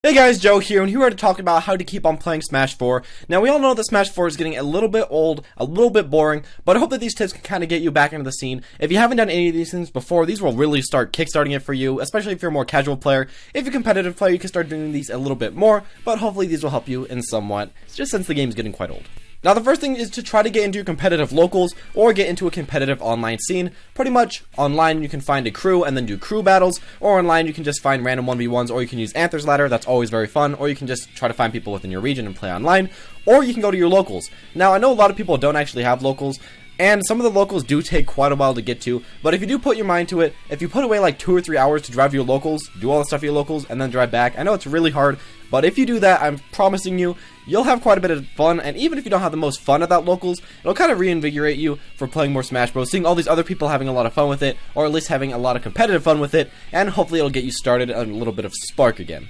Hey guys, Joe here, and here to talk about how to keep on playing Smash 4. Now, we all know that Smash 4 is getting a little bit old, a little bit boring, but I hope that these tips can kind of get you back into the scene. If you haven't done any of these things before, these will really start kickstarting it for you, especially if you're a more casual player. If you're a competitive player, you can start doing these a little bit more, but hopefully these will help you in somewhat, just since the game's getting quite old. Now, the first thing is to try to get into competitive locals or get into a competitive online scene. Pretty much online you can find a crew and then do crew battles, or online you can just find random 1v1s, or you can use Anther's Ladder, that's always very fun, or you can just try to find people within your region and play online, or you can go to your locals. Now, I know a lot of people don't actually have locals, and some of the locals do take quite a while to get to, but if you do put your mind to it, if you put away like 2 or 3 hours to drive to your locals, do all the stuff at your locals, and then drive back, I know it's really hard, but if you do that, I'm promising you, you'll have quite a bit of fun, and even if you don't have the most fun at that locals, it'll kind of reinvigorate you for playing more Smash Bros, seeing all these other people having a lot of fun with it, or at least having a lot of competitive fun with it, and hopefully it'll get you started on a little bit of spark again.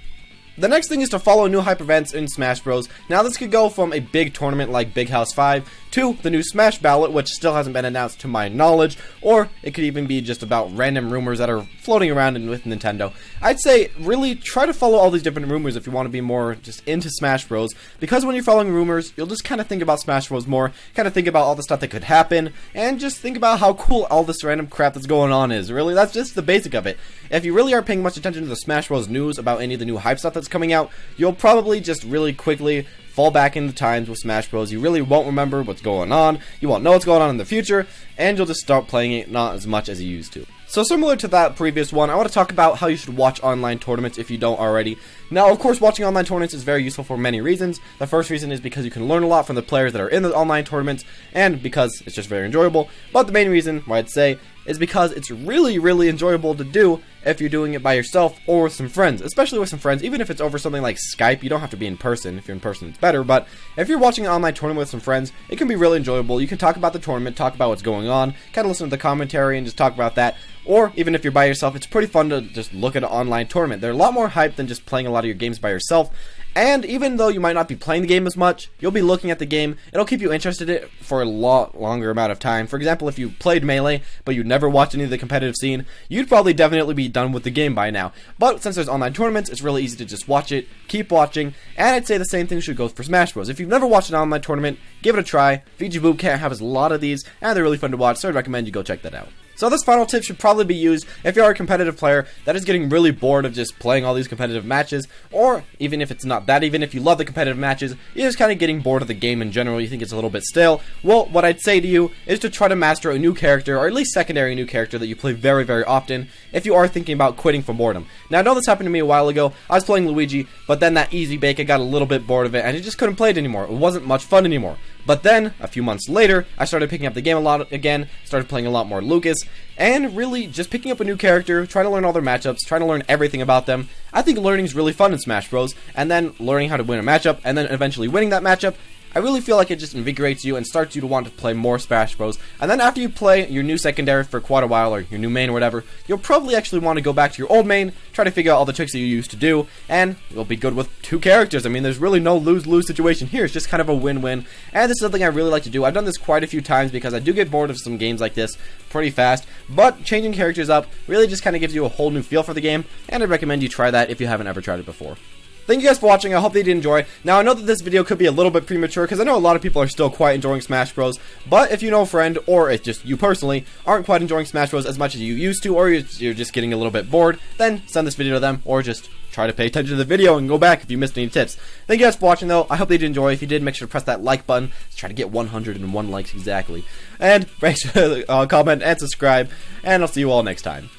The next thing is to follow new hype events in Smash Bros. Now, this could go from a big tournament like Big House 5 to the new Smash Ballot, which still hasn't been announced to my knowledge, or it could even be just about random rumors that are floating around with Nintendo. I'd say really try to follow all these different rumors if you want to be more just into Smash Bros, because when you're following rumors, you'll just kind of think about Smash Bros more, kind of think about all the stuff that could happen, and just think about how cool all this random crap that's going on is. Really, that's just the basic of it. If you really aren't paying much attention to the Smash Bros news about any of the new hype stuff that's coming out, you'll probably just really quickly fall back into times with Smash Bros. You really won't remember what's going on, you won't know what's going on in the future, and you'll just start playing it not as much as you used to. So similar to that previous one, I want to talk about how you should watch online tournaments if you don't already. Now, of course, watching online tournaments is very useful for many reasons. The first reason is because you can learn a lot from the players that are in the online tournaments, and because it's just very enjoyable. But the main reason, why I'd say, is because it's really enjoyable to do if you're doing it by yourself or with some friends, especially with some friends. Even if it's over something like Skype, you don't have to be in person. If you're in person, it's better, but if you're watching an online tournament with some friends, it can be really enjoyable. You can talk about the tournament, talk about what's going on, kind of listen to the commentary and just talk about that. Or even if you're by yourself, it's pretty fun to just look at an online tournament. They're a lot more hype than just playing a lot of your games by yourself. And even though you might not be playing the game as much, you'll be looking at the game. It'll keep you interested in it for a lot longer amount of time. For example, if you played Melee, but you never watched any of the competitive scene, you'd probably definitely be done with the game by now. But since there's online tournaments, it's really easy to just watch it, keep watching, and I'd say the same thing should go for Smash Bros. If you've never watched an online tournament, give it a try. VG Boot Camp has a lot of these, and they're really fun to watch, so I'd recommend you go check that out. So this final tip should probably be used if you're a competitive player that is getting really bored of just playing all these competitive matches, or even if it's not that, even if you love the competitive matches, you're just kind of getting bored of the game in general, you think it's a little bit stale. Well, what I'd say to you is to try to master a new character, or at least secondary new character that you play very often, if you are thinking about quitting for boredom. Now, I know this happened to me a while ago. I was playing Luigi, but then that easy bake, I got a little bit bored of it, and I just couldn't play it anymore. It wasn't much fun anymore. But then, a few months later, I started picking up the game a lot again, started playing a lot more Lucas, and really just picking up a new character, trying to learn all their matchups, trying to learn everything about them. I think learning is really fun in Smash Bros, and then learning how to win a matchup, and then eventually winning that matchup, I really feel like it just invigorates you and starts you to want to play more Smash Bros. And then after you play your new secondary for quite a while, or your new main or whatever, you'll probably actually want to go back to your old main, try to figure out all the tricks that you used to do, and you'll be good with 2 characters. I mean, there's really no lose-lose situation here. It's just kind of a win-win, and this is something I really like to do. I've done this quite a few times because I do get bored of some games like this pretty fast, but changing characters up really just kind of gives you a whole new feel for the game, and I'd recommend you try that if you haven't ever tried it before. Thank you guys for watching. I hope that you did enjoy. Now, I know that this video could be a little bit premature because I know a lot of people are still quite enjoying Smash Bros. But if you know a friend, or if just you personally aren't quite enjoying Smash Bros. As much as you used to, or you're just getting a little bit bored, then send this video to them, or just try to pay attention to the video and go back if you missed any tips. Thank you guys for watching, though. I hope that you did enjoy. If you did, make sure to press that like button. Let's try to get 101 likes exactly. And make sure to comment and subscribe, and I'll see you all next time.